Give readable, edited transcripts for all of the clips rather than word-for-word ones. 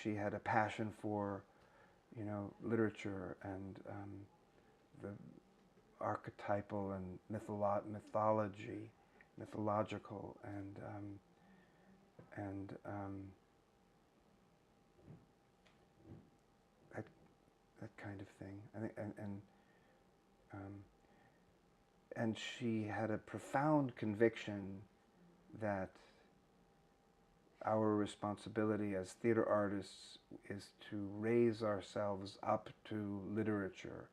she had a passion for, literature and the archetypal and mythological, and that that kind of thing. I think, um, and she had a profound conviction that our responsibility as theater artists is to raise ourselves up to literature.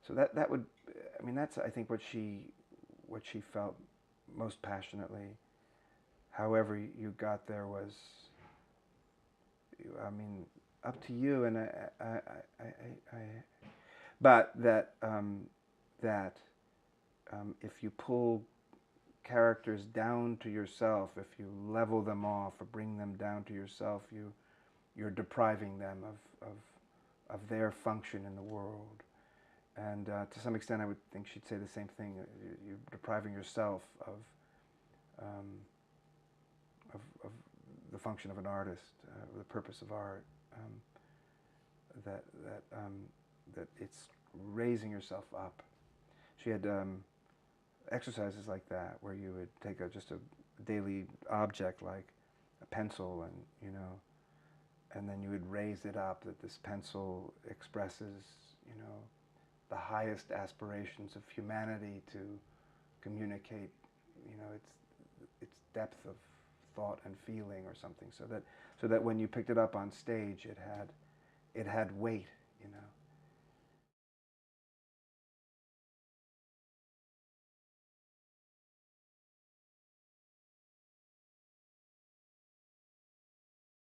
So that would, I mean, that's, I think, what she felt most passionately. However you got there was, I mean, up to you. And but if you pull characters down to yourself, if you level them off or bring them down to yourself, you're depriving them of their function in the world. And to some extent, I would think she'd say the same thing. You're depriving yourself um, of the function of an artist, the purpose of art. That it's raising yourself up. She had exercises like that, where you would take just a daily object like a pencil, and then you would raise it up. That this pencil expresses, the highest aspirations of humanity to communicate, its depth of thought and feeling or something, so that when you picked it up on stage, it had weight,